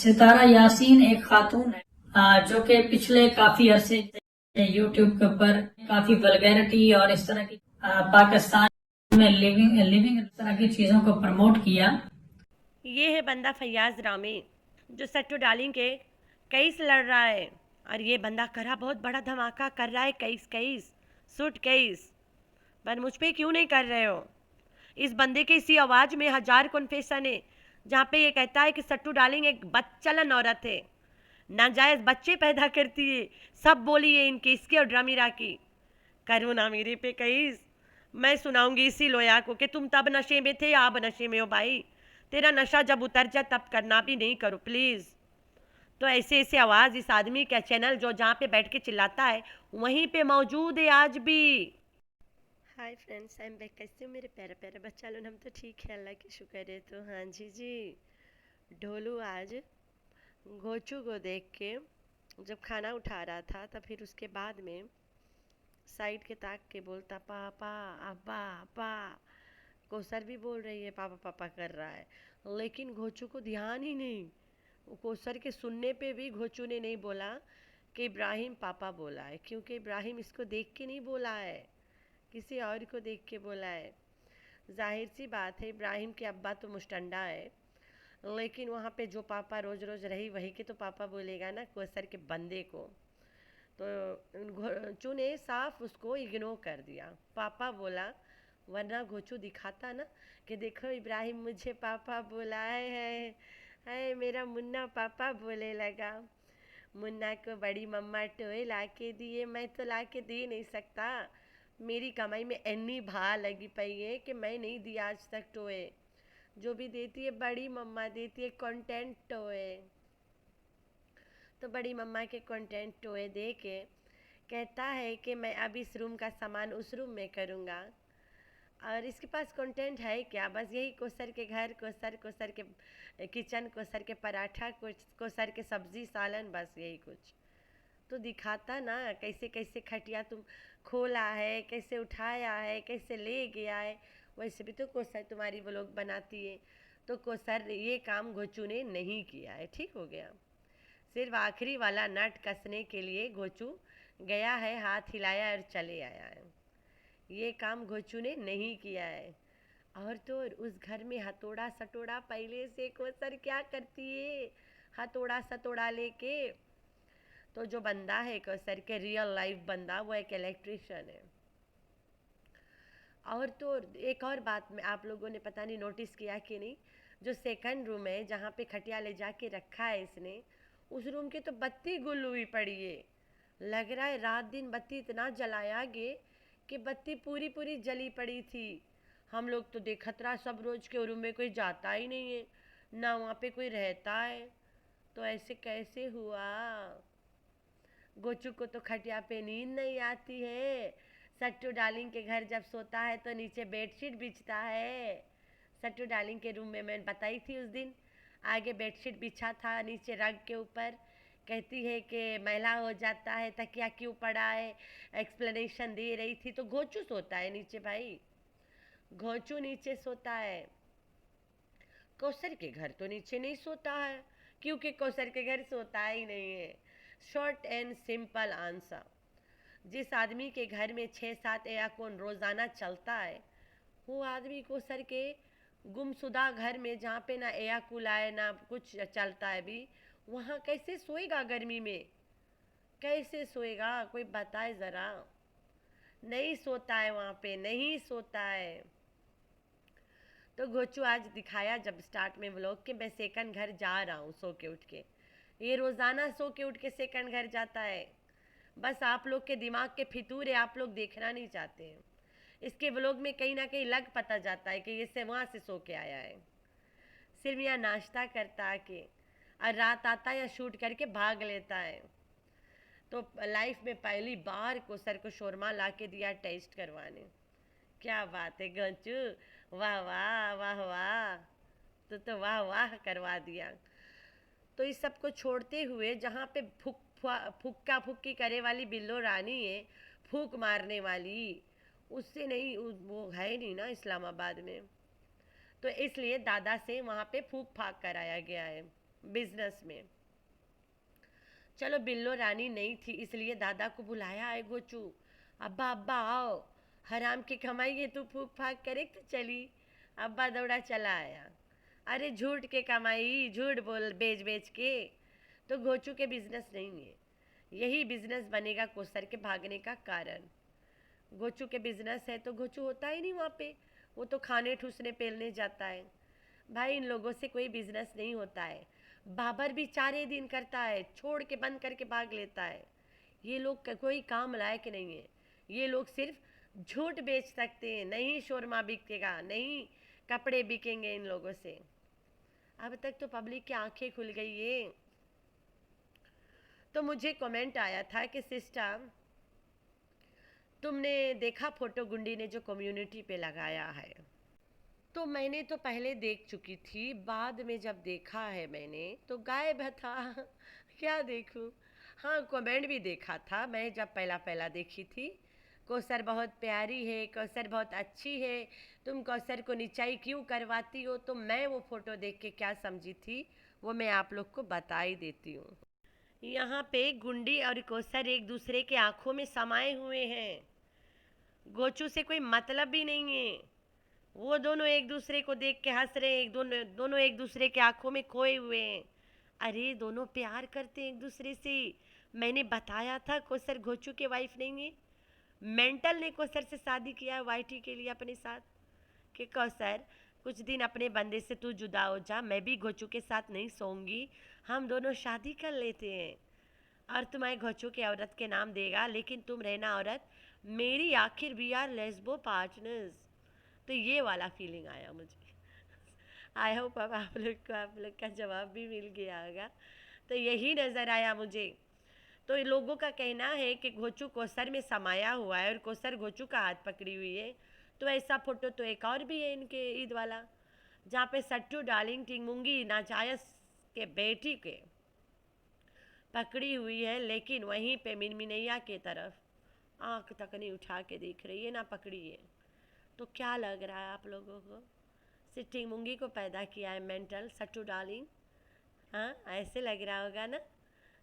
सितारा यासीन एक खातून है जो कि पिछले काफी अरसे यूट्यूब के ऊपर काफी वल्गैरिटी और इस तरह की पाकिस्तान में लिविंग इस तरह की चीजों को प्रमोट किया। ये है बंदा फैयाज रामी जो सट्टू डालिंग के केस लड़ रहा है। और ये बंदा करा बहुत बड़ा धमाका कर रहा है, केस केस सूट केस। पर मुझ पे क्यों नहीं कर रहे हो? इस बंदे के इसी आवाज़ में हजार कन्फेशन है, जहाँ पे ये कहता है कि सट्टू डालिंग एक बदचलन औरत है, नाजायज़ बच्चे पैदा करती है। सब बोली है इनकी, इसकी और ड्रामीरा की। करो ना मेरे पे केस। मैं सुनाऊंगी इसी लोया को कि तुम तब नशे में थे या अब नशे में हो भाई। तेरा नशा जब उतर जाए तब करना भी नहीं करो प्लीज़। तो ऐसे ऐसे आवाज़ इस आदमी का चैनल जो जहाँ पे बैठ के चिल्लाता है वहीं पे मौजूद है आज भी। Hi friends, I am back. कैसे हो मेरे प्यारे प्यारे बच्चा लोग? हम तो ठीक है, अल्लाह की शुक्र है। तो हाँ जी, ढोलू आज गोचू को देख के जब खाना उठा रहा था तब फिर उसके बाद में साइड के ताक के बोलता पापा, अब्बा अब्बा। कोसर भी बोल रही है पापा पापा कर रहा है, लेकिन घोचू को ध्यान ही नहीं। कोसर के सुनने पे भी घोचू ने नहीं बोला कि इब्राहिम पापा बोला है, क्योंकि इब्राहिम इसको देख के नहीं बोला है, किसी और को देख के बोला है। जाहिर सी बात है इब्राहिम के अब्बा तो मुस्टंडा है, लेकिन वहाँ पे जो पापा रोज रोज रही वही के तो पापा बोलेगा ना कोसर के बंदे को। तो घोचू ने साफ उसको इग्नोर कर दिया, पापा बोला। वरना घोचू दिखाता ना कि देखो इब्राहिम मुझे पापा बोला है मेरा मुन्ना पापा बोले लगा। मुन्ना को बड़ी मम्मा टोए ला के दिए, मैं तो ला के दे नहीं सकता। मेरी कमाई में इन्नी भा लगी पई है कि मैं नहीं दिया आज तक टोए। जो भी देती है बड़ी मम्मा देती है, कंटेंट टोए। तो बड़ी मम्मा के कंटेंट टोए दे के कहता है कि मैं अब इस रूम का सामान उस रूम में करूँगा। और इसके पास कंटेंट है क्या? बस यही कोसर के घर, कोसर के किचन, कोसर के पराठा, कोसर के सब्जी सालन, बस यही कुछ। तो दिखाता ना कैसे कैसे खटिया तुम खोला है, कैसे उठाया है, कैसे ले गया है। वैसे भी तो कोसर तुम्हारी व्लॉग बनाती है। तो कोसर ये काम घोचू ने नहीं किया है, ठीक हो गया। सिर्फ आखिरी वाला नट कसने के लिए घोचू गया है, हाथ हिलाया और चले आया है। ये काम घोचू ने नहीं किया है। और तो और उस घर में हथौड़ा सटोड़ा पहले से कोसर क्या करती है, हथौड़ा सतोड़ा लेके। तो जो बंदा है कोसर के रियल लाइफ बंदा, वो एक इलेक्ट्रिशियन है। और तो एक और बात में आप लोगों ने पता नहीं नोटिस किया कि नहीं, जो सेकंड रूम है जहाँ पे खटिया ले जाके रखा है इसने, उस रूम की तो बत्ती गुल हुई पड़ी है। लग रहा है रात दिन बत्ती इतना जलाया गे कि बत्ती पूरी पूरी जली पड़ी थी। हम लोग तो देखत रहा सब रोज के रूम में कोई जाता ही नहीं है, ना वहाँ पे कोई रहता है। तो ऐसे कैसे हुआ? गोचू को तो खटिया पे नींद नहीं आती है। सट्टू डार्लिंग के घर जब सोता है तो नीचे बेडशीट बिछता है। सट्टू डार्लिंग के रूम में मैं बताई थी उस दिन, आगे बेडशीट बिछा था, नीचे रग के ऊपर। कहती है कि मैला हो जाता है, तकिया क्यों पड़ा है, एक्सप्लेनेशन दे रही थी। तो घोचू सोता है नीचे भाई, घोचू नीचे सोता है। कौसर के घर तो नीचे नहीं सोता है, क्योंकि कौसर के घर सोता ही नहीं है। Short and simple answer. जिस आदमी के घर में 6-7 एयरकॉन रोज़ाना चलता है, वो आदमी कौसर के गुमशुदा घर में जहाँ पे ना एयर कूलर है ना कुछ चलता है भी, वहाँ कैसे सोएगा गर्मी में? कैसे सोएगा कोई बताए ज़रा। नहीं सोता है वहाँ पे, नहीं सोता है। तो गोचू आज दिखाया जब स्टार्ट में व्लॉग कि मैं सेकंड घर जा रहा हूँ सो के उठ के। ये रोज़ाना सो के उठ के सेकंड घर जाता है। बस आप लोग के दिमाग के फितूर है, आप लोग देखना नहीं चाहते हैं। इसके व्लॉग में कहीं ना कहीं लग पता जाता है कि ये से वहाँ से सो के आया है। सिर्फ यहाँ नाश्ता करता आके, और रात आता है या शूट करके भाग लेता है। तो लाइफ में पहली बार को सर को शोरमा ला के दिया टेस्ट करवाने। क्या बात है गंचू, वाह वाह वाह वाह। तो वाह वाह करवा दिया। तो इस सब को छोड़ते हुए जहाँ पे फुक्का फुक्की करे वाली बिल्लो रानी है, फूक मारने वाली, उससे नहीं, वो है नहीं ना इस्लामाबाद में। तो इसलिए दादा से वहाँ पे फूक फाक कराया गया है। बिजनेस में। चलो बिल्लो रानी नहीं थी इसलिए दादा को बुलाया है गोचू, अब्बा अब्बा आओ, हराम की कमाई है, तू फूक फाक करे तो चली। अब्बा दौड़ा चला आया, अरे झूठ के कमाई, झूठ बोल बेच बेच के। तो गोचू के बिजनेस नहीं है, यही बिजनेस बनेगा कोसर के भागने का कारण। गोचू के बिजनेस है तो गोचू होता ही नहीं वहाँ पे, वो तो खाने ठूसने पेलने जाता है। भाई इन लोगों से कोई बिजनेस नहीं होता है। बाबर भी 4 दिन करता है, छोड़ के बंद करके भाग लेता है। ये लोग कोई काम लायक नहीं है, ये लोग सिर्फ झूठ बेच सकते हैं। नहीं शोरमा बिकेगा, नहीं कपड़े बिकेंगे इन लोगों से। अब तक तो पब्लिक की आंखें खुल गई है। तो मुझे कमेंट आया था कि सिस्टर तुमने देखा फोटो गुंडी ने जो कम्युनिटी पे लगाया है? तो मैंने तो पहले देख चुकी थी, बाद में जब देखा है मैंने तो गायब था। क्या देखूं? हाँ कमेंट भी देखा था मैं जब पहला पहला देखी थी। कौसर बहुत प्यारी है, कौसर बहुत अच्छी है, तुम कौसर को नीचाई क्यों करवाती हो? तो मैं वो फ़ोटो देख के क्या समझी थी वो मैं आप लोग को बता ही देती हूँ। यहाँ पे गुंडी और कौसर एक दूसरे के आँखों में समाये हुए हैं। गोचू से कोई मतलब भी नहीं है। वो दोनों एक दूसरे को देख के हंस रहे हैं, दोनों एक दूसरे के आंखों में खोए हुए हैं। अरे दोनों प्यार करते हैं एक दूसरे से। मैंने बताया था कौसर गोचू के वाइफ नहीं है। मेंटल ने कौसर से शादी किया है वाईटी के लिए अपने साथ, कि कौसर कुछ दिन अपने बंदे से तू जुदा हो जा, मैं भी गोचू के साथ नहीं सोऊंगी, हम दोनों शादी कर लेते हैं और तुम्हारे गोचू के औरत के नाम देगा, लेकिन तुम रहना औरत मेरी, आखिर वी आर लेस्बो पार्टनर्स। तो ये वाला फीलिंग आया मुझे। आई होप अब आप लोग का जवाब भी मिल गया होगा। तो यही नज़र आया मुझे। तो लोगों का कहना है कि घोचू कौसर में समाया हुआ है और कौसर घोचू का हाथ पकड़ी हुई है। तो ऐसा फोटो तो एक और भी है इनके ईद वाला, जहाँ पे सट्टू डार्लिंग टिंगमुंगी नाजायज के बेटी के पकड़ी हुई है, लेकिन वहीं पे मिनमिनैया के तरफ आँख तक नहीं उठा के देख रही है, ना पकड़ी है। तो क्या लग रहा है आप लोगों को? सिट्टिंग मुंगी को पैदा किया है मेंटल सट्टू डार्लिंग? हाँ ऐसे लग रहा होगा ना,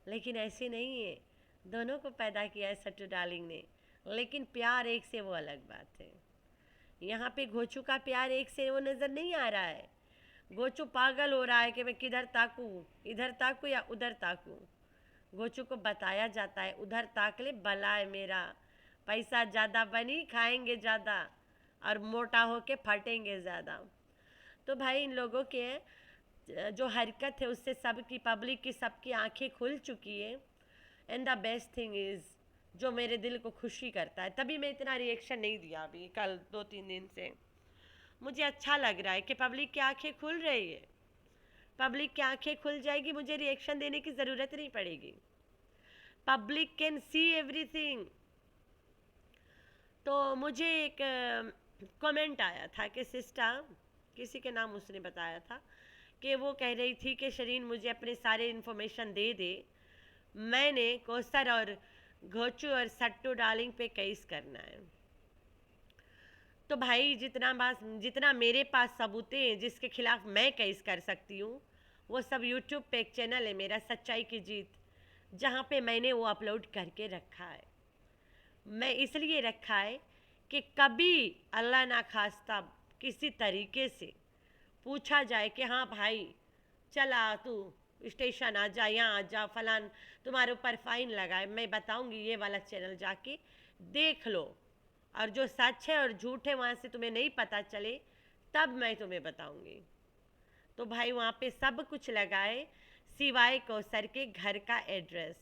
लेकिन ऐसे नहीं है। दोनों को पैदा किया है सट्टू डार्लिंग ने, लेकिन प्यार एक से वो अलग बात है। यहाँ पे घोचू का प्यार एक से वो नज़र नहीं आ रहा है। घोचू पागल हो रहा है कि मैं किधर ताकूँ, इधर ताकूँ या उधर ताकूँ। घोचू को बताया जाता है उधर ताक ले, भला है मेरा, पैसा ज़्यादा बनी खाएंगे ज़्यादा और मोटा होके फटेंगे ज़्यादा। तो भाई इन लोगों के जो हरकत है उससे सबकी पब्लिक की सबकी आंखें खुल चुकी है। And the best thing is, जो मेरे दिल को खुशी करता है, तभी मैं इतना रिएक्शन नहीं दिया अभी कल 2-3 दिन से। मुझे अच्छा लग रहा है कि पब्लिक की आंखें खुल रही है। पब्लिक की आंखें खुल जाएगी, मुझे रिएक्शन देने की ज़रूरत नहीं पड़ेगी। Public can see everything. तो मुझे एक कमेंट आया था कि सिस्टर, किसी के नाम उसने बताया था कि वो कह रही थी कि शरीन मुझे अपने सारे इन्फॉर्मेशन दे दे, मैंने कौसर और घोचू और सट्टू डार्लिंग पे केस करना है। तो भाई जितना मेरे पास सबूतें हैं जिसके खिलाफ मैं केस कर सकती हूँ, वो सब यूट्यूब पे एक चैनल है मेरा सच्चाई की जीत, जहाँ पे मैंने वो अपलोड करके रखा है। मैं इसलिए रखा है कि कभी अल्लाह ना खास्ता किसी तरीके से पूछा जाए कि हाँ भाई चला तू स्टेशन आ जा, यहाँ आ जा, फलान तुम्हारे ऊपर फ़ाइन लगाए, मैं बताऊँगी ये वाला चैनल जाके देख लो, और जो सच है और झूठ है वहाँ से तुम्हें नहीं पता चले तब मैं तुम्हें बताऊँगी। तो भाई वहाँ पे सब कुछ लगाए सिवाय कौसर के घर का एड्रेस।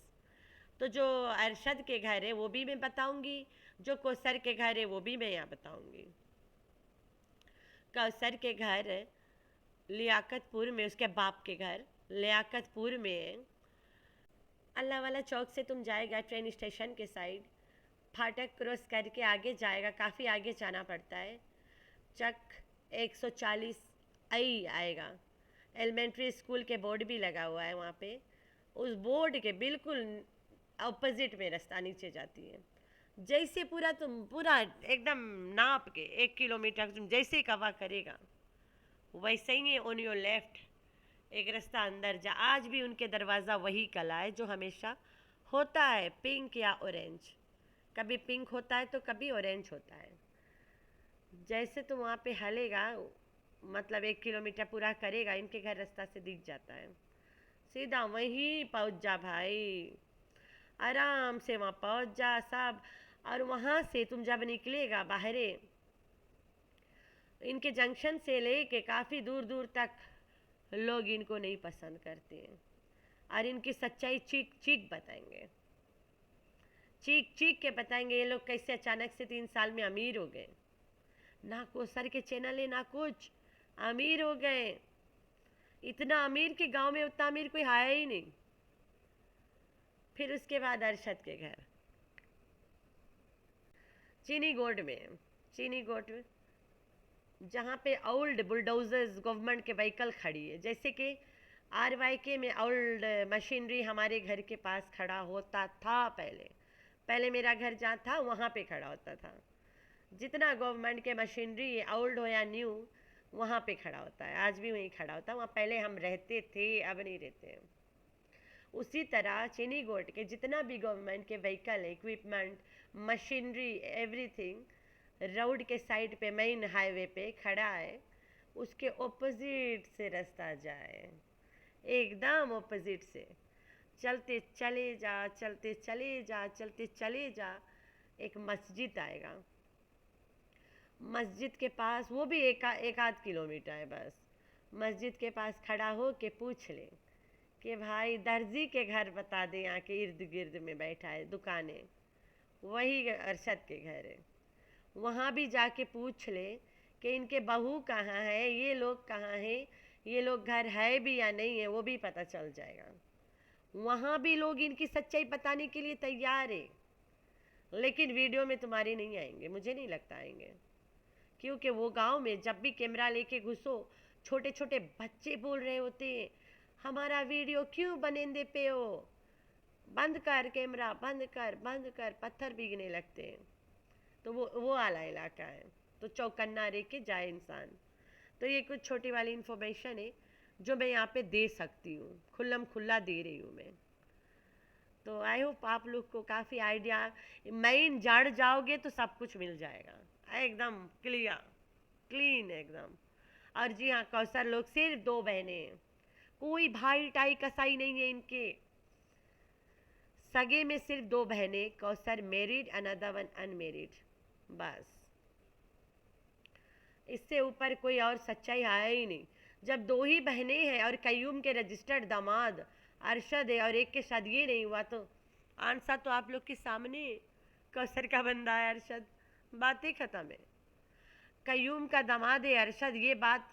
तो जो अरशद के घर है वो भी मैं बताऊंगी, जो कौसर के घर है वो भी मैं यहाँ बताऊंगी। कौसर के घर लियाकतपुर में, उसके बाप के घर लियाकतपुर में, अल्लाह वाला चौक से तुम जाएगा ट्रेन स्टेशन के साइड, फाटक क्रॉस करके आगे जाएगा, काफ़ी आगे जाना पड़ता है, चक 140 आई आएगा। एलिमेंट्री स्कूल के बोर्ड भी लगा हुआ है वहाँ पे, उस बोर्ड के बिल्कुल अपोजिट में रास्ता नीचे जाती है। जैसे पूरा एकदम नाप के 1 किलोमीटर तुम जैसे कवर करेगा वैसे ही ऑन योर लेफ्ट एक रास्ता अंदर जा। आज भी उनके दरवाज़ा वही कला है जो हमेशा होता है, पिंक या ऑरेंज। कभी पिंक होता है तो कभी ऑरेंज होता है। जैसे तो वहाँ पे हलेगा, मतलब 1 किलोमीटर पूरा करेगा, इनके घर रास्ता से दिख जाता है। सीधा वहीं पहुँच जा भाई, आराम से वहाँ पहुँच जा सब। और वहाँ से तुम जब निकलेगा बाहरे, इनके जंक्शन से लेके काफ़ी दूर दूर तक लोग इनको नहीं पसंद करते हैं, और इनकी सच्चाई चीख चीख बताएंगे, चीख चीख के बताएंगे ये लोग कैसे अचानक से 3 साल में अमीर हो गए। ना को सर के चैनल है ना कुछ, अमीर हो गए। इतना अमीर कि गांव में उतना अमीर कोई आया ही नहीं। फिर उसके बाद अरशद के घर चीनी गोड में, चीनी गोड में जहाँ पे ओल्ड बुलडोजर्स गवर्नमेंट के व्हीकल खड़ी है, जैसे कि RYK में ओल्ड मशीनरी हमारे घर के पास खड़ा होता था पहले। पहले मेरा घर जहाँ था वहाँ पे खड़ा होता था। जितना गवर्नमेंट के मशीनरी ओल्ड हो या न्यू, वहाँ पे खड़ा होता है, आज भी वहीं खड़ा होता है। वहाँ पहले हम रहते थे, अब नहीं रहते हैं। उसी तरह चीनी गोट के जितना भी गवर्नमेंट के व्हीकल है, इक्विपमेंट, मशीनरी, एवरीथिंग रोड के साइड पे, मेन हाईवे पे खड़ा है। उसके ऑपोजिट से रास्ता जाए, एकदम ऑपोजिट से चलते चले जा, चलते चले जा, चलते चले जा, एक मस्जिद आएगा। मस्जिद के पास, वो भी एक आध किलोमीटर है बस, मस्जिद के पास खड़ा हो के पूछ ले कि भाई दर्जी के घर बता दे, यहाँ के इर्द गिर्द में बैठा है दुकानें, वही अरशद के घर है। वहाँ भी जाके पूछ ले कि इनके बहू कहाँ है, ये लोग कहाँ हैं, ये लोग घर है भी या नहीं है, वो भी पता चल जाएगा। वहाँ भी लोग इनकी सच्चाई बताने के लिए तैयार है, लेकिन वीडियो में तुम्हारे नहीं आएंगे, मुझे नहीं लगता आएंगे। क्योंकि वो गांव में जब भी कैमरा लेके घुसो, छोटे छोटे बच्चे बोल रहे होते हैं, हमारा वीडियो क्यों बनेंदे पे हो, बंद कर कैमरा, बंद कर, बंद कर, पत्थर भीगने लगते हैं। तो वो आला इलाका है, तो चौकन्ना रह के जाए इंसान। तो ये कुछ छोटी वाली इन्फॉर्मेशन है जो मैं यहाँ पे दे सकती हूँ, खुल्लम खुल्ला दे रही हूँ मैं। तो आई होप आप लोग को काफ़ी आइडिया, मेन जड़ जाओगे तो सब कुछ मिल जाएगा, एकदम क्लियर क्लीन एकदम। और जी हाँ, कौसर लोग सिर्फ 2 बहनें हैं, कोई भाई टाई कसाई नहीं है इनके। सगे में सिर्फ 2 बहनें, Kausar married, another one unmarried, बस। इससे ऊपर कोई और सच्चाई आया ही नहीं। जब 2 ही बहनें हैं और कयूम के रजिस्टर्ड दामाद अरशद है और एक के शादी ये नहीं हुआ, तो आंसर तो आप लोग के सामने, कौसर का बंदा है अरशद, बातें ख़त्म है। कयूम का दामाद है अरशद, ये बात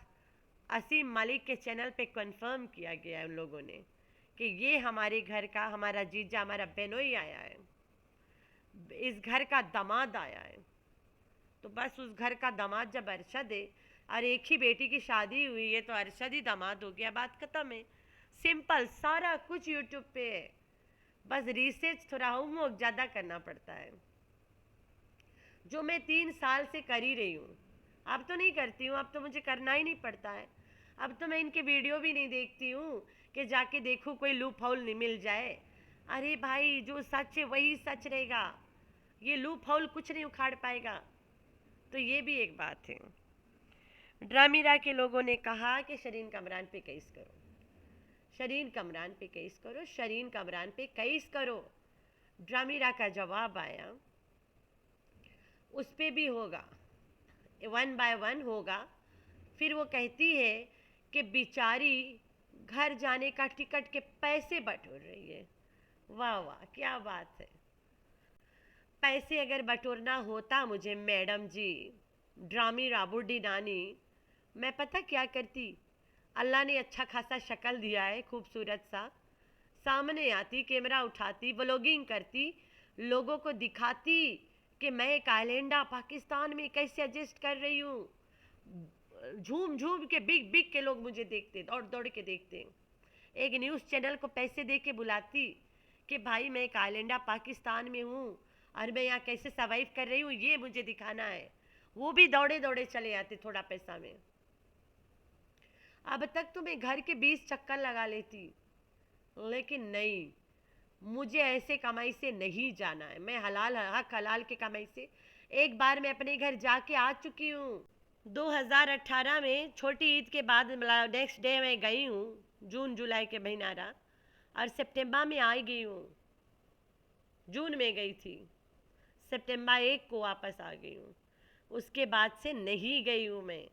असीम मलिक के चैनल पे कंफर्म किया गया है उन लोगों ने कि ये हमारे घर का, हमारा जीजा, हमारा बेनोई आया है, इस घर का दामाद आया है। तो बस उस घर का दामाद जब अरशद है और एक ही बेटी की शादी हुई है, तो अरशद ही दामाद हो गया, बात खत्म है। सिंपल, सारा कुछ यूट्यूब पे है, बस रिसर्च थोड़ा होमवर्क ज़्यादा करना पड़ता है, जो मैं 3 साल से कर ही रही हूँ। अब तो नहीं करती हूँ, अब तो मुझे करना ही नहीं पड़ता है। अब तो मैं इनके वीडियो भी नहीं देखती हूँ कि जाके देखूँ कोई लूप होल नहीं मिल जाए। अरे भाई, जो सच है वही सच रहेगा, ये लूप होल कुछ नहीं उखाड़ पाएगा। तो ये भी एक बात है। ड्रामीरा के लोगों ने कहा कि शरीन कमरान पे केस करो, शरीन कमरान पे केस करो, शरीन कमरान पे केस करो। ड्रामीरा का जवाब आया, उस पे भी होगा, 1 बाय 1 होगा। फिर वो कहती है कि बेचारी घर जाने का टिकट के पैसे बटोर रही है। वाह वाह, क्या बात है। पैसे अगर बटोरना होता मुझे मैडम जी, ड्रामी राबुड्डी नानी, मैं पता क्या करती, अल्लाह ने अच्छा खासा शक्ल दिया है, खूबसूरत सा, सामने आती, कैमरा उठाती, व्लॉगिंग करती, लोगों को दिखाती कि मैं एक आइलैंडा पाकिस्तान में कैसे एडजस्ट कर रही हूँ। झूम झूम के बिग बिग के लोग मुझे देखते, दौड़ दौड़ के देखते। एक न्यूज़ चैनल को पैसे दे के बुलाती कि भाई मैं एक आइलैंडा पाकिस्तान में हूँ और मैं यहाँ कैसे सर्वाइव कर रही हूँ, ये मुझे दिखाना है। वो भी दौड़े दौड़े चले आते थोड़ा पैसा में। अब तक तो मैं घर के 20 चक्कर लगा लेती, लेकिन नहीं, मुझे ऐसे कमाई से नहीं जाना है। मैं हलाल हक हलाल के कमाई से एक बार मैं अपने घर जाके आ चुकी हूँ। 2018 में छोटी ईद के बाद नेक्स्ट डे मैं गई हूँ, जून जुलाई के महीना रहा, और सितंबर में आ गई हूँ। जून में गई थी, सितंबर 1 को वापस आ गई हूँ। उसके बाद से नहीं गई हूँ मैं।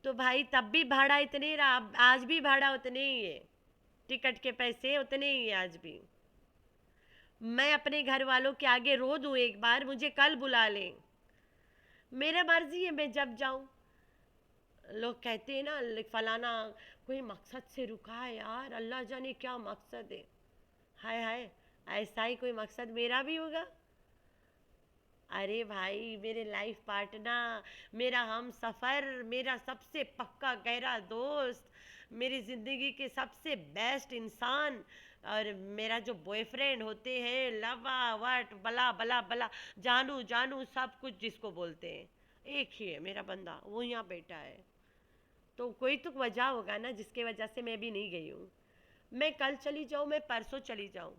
तो भाई तब भी भाड़ा इतने रहा, आज भी भाड़ा उतने ही है, टिकट के पैसे उतने ही है आज भी। मैं अपने घर वालों के आगे रो दूँ एक बार, मुझे कल बुला लें, मेरा मर्जी है, मैं जब जाऊँ। लोग कहते हैं ना फलाना कोई मकसद से रुका है, यार अल्लाह जाने क्या मकसद है। हाय हाय, ऐसा ही कोई मकसद मेरा भी होगा। अरे भाई, मेरे लाइफ पार्टनर, मेरा हम सफ़र, मेरा सबसे पक्का गहरा दोस्त, मेरी ज़िंदगी के सबसे बेस्ट इंसान, और मेरा जो बॉयफ्रेंड होते हैं, लवा वट बला बला बला, जानू जानू सब कुछ जिसको बोलते हैं, एक ही है मेरा बंदा, वो यहाँ बैठा है। तो कोई तो वजह होगा ना जिसके वजह से मैं भी नहीं गई हूँ। मैं कल चली जाऊँ, मैं परसों चली जाऊँ,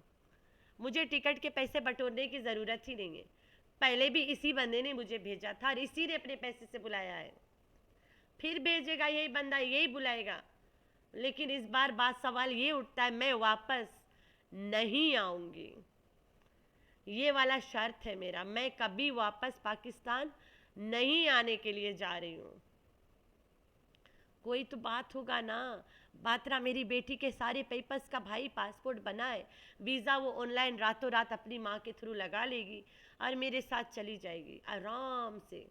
मुझे टिकट के पैसे बटोरने की ज़रूरत ही नहीं है। पहले भी इसी बंदे ने मुझे भेजा था और इसी ने अपने पैसे से बुलाया है, फिर भेजेगा यही बंदा, यही बुलाएगा। लेकिन इस बार बात सवाल ये उठता है, मैं वापस नहीं आऊँगी, ये वाला शर्त है मेरा। मैं कभी वापस पाकिस्तान नहीं आने के लिए जा रही हूँ। कोई तो बात होगा ना। बात्रा मेरी बेटी के सारे पेपर्स का भाई पासपोर्ट बनाए, वीज़ा वो ऑनलाइन रातों रात अपनी माँ के थ्रू लगा लेगी और मेरे साथ चली जाएगी आराम से।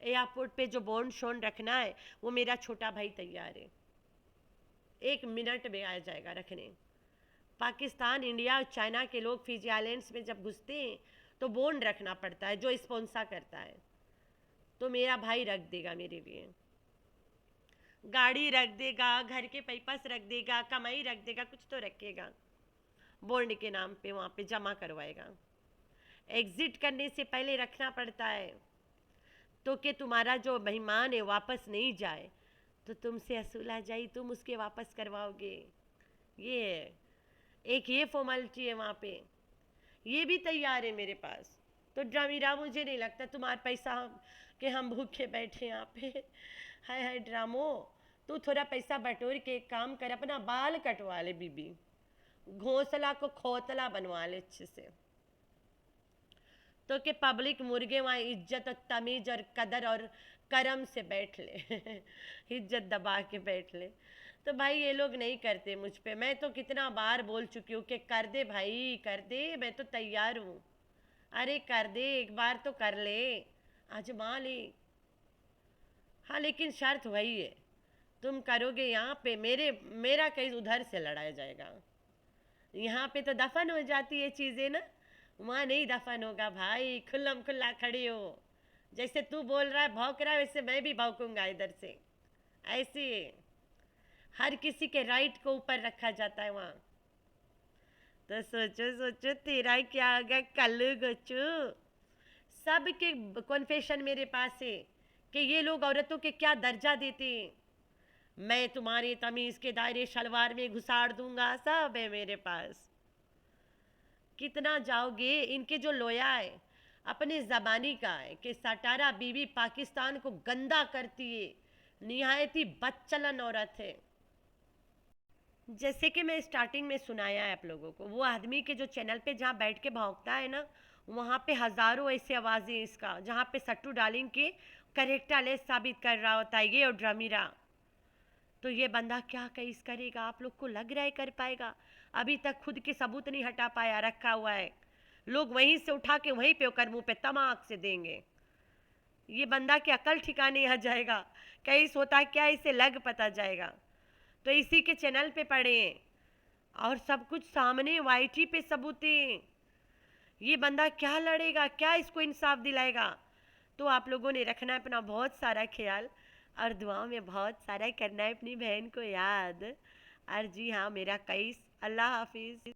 एयरपोर्ट पे जो बॉन्ड शॉन्ड रखना है वो मेरा छोटा भाई तैयार है, 1 मिनट में आ जाएगा रखने। पाकिस्तान, इंडिया और चाइना के लोग फिजी आइलैंड्स में जब घुसते हैं तो बॉन्ड रखना पड़ता है, जो स्पॉन्सर करता है। तो मेरा भाई रख देगा मेरे लिए, गाड़ी रख देगा, घर के पेपर्स रख देगा, कमाई रख देगा, कुछ तो रखेगा, बॉन्ड के नाम पे वहाँ पे जमा करवाएगा। एग्जिट करने से पहले रखना पड़ता है, तो कि तुम्हारा जो मेहमान है वापस नहीं जाए, तो तुमसे असूला जाई, तुम उसके वापस करवाओगे। ये है एक, ये फॉर्मेलिटी है वहाँ पे। ये भी तैयार है मेरे पास। तो ड्रामीरा, मुझे नहीं लगता तुम्हारा पैसा कि हम भूखे बैठे यहाँ पे। हाय हाय ड्रामो, तू थोड़ा पैसा बटोर के एक काम कर, अपना बाल कटवा ले बीबी, घोंसला को खोतला बनवा ले अच्छे से, तो कि पब्लिक मुर्गे वहाँ इज्जत और तमीज और कदर और करम से बैठ ले। इज्जत दबा के बैठ ले। तो भाई ये लोग नहीं करते मुझ पे। मैं तो कितना बार बोल चुकी हूँ कि कर दे भाई, कर दे, मैं तो तैयार हूँ। अरे कर दे, एक बार तो कर ले, आजमा ले। हाँ लेकिन शर्त वही है, तुम करोगे यहाँ पे, मेरा केस उधर से लड़ाया जाएगा। यहाँ पे तो दफन हो जाती है चीज़ें ना, वहाँ नहीं दफन होगा भाई। खुल्लम खुल्ला खड़े हो, जैसे तू बोल रहा है भौंक रहा है, वैसे मैं भी भौंकूंगा इधर से। ऐसे हर किसी के राइट को ऊपर रखा जाता है वहाँ। तो सोचो सोचो तेरा क्या होगा कल्लू गोचू। सबके कॉन्फेशन मेरे पास है कि ये लोग औरतों के क्या दर्जा देते हैं। मैं तुम्हारे तमीज़ के दायरे शलवार में घुसाड़ दूंगा, सब है मेरे पास। कितना जाओगे। इनके जो लोया है अपने ज़बानी का है कि सटारा बीवी पाकिस्तान को गंदा करती है, निहायत ही बदचलन औरत है। जैसे कि मैं स्टार्टिंग में सुनाया है आप लोगों को, वो आदमी के जो चैनल पे जहाँ बैठ के भौंकता है ना, वहाँ पे हज़ारों ऐसी आवाज़ें इसका, जहाँ पे सट्टू डालिंग के करेक्टर लेस साबित कर रहा होता है ये और ड्रामीरा। तो ये बंदा क्या केस करेगा, आप लोग को लग रहा है कर पाएगा? अभी तक खुद के सबूत नहीं हटा पाया, रखा हुआ है। लोग वहीं से उठा के वहीं पे कर मुँह पे तमाक से देंगे। ये बंदा के अकल ठिकाने आ जाएगा, केस होता क्या इसे लग पता जाएगा। तो इसी के चैनल पे पढ़े हैं और सब कुछ सामने वाईटी पे सबूत हैं। ये बंदा क्या लड़ेगा, क्या इसको इंसाफ दिलाएगा? तो आप लोगों ने रखना है अपना बहुत सारा ख्याल और दुआओं में बहुत सारा करना है अपनी बहन को याद। और जी हाँ, मेरा केस। अल्लाह हाफिज़।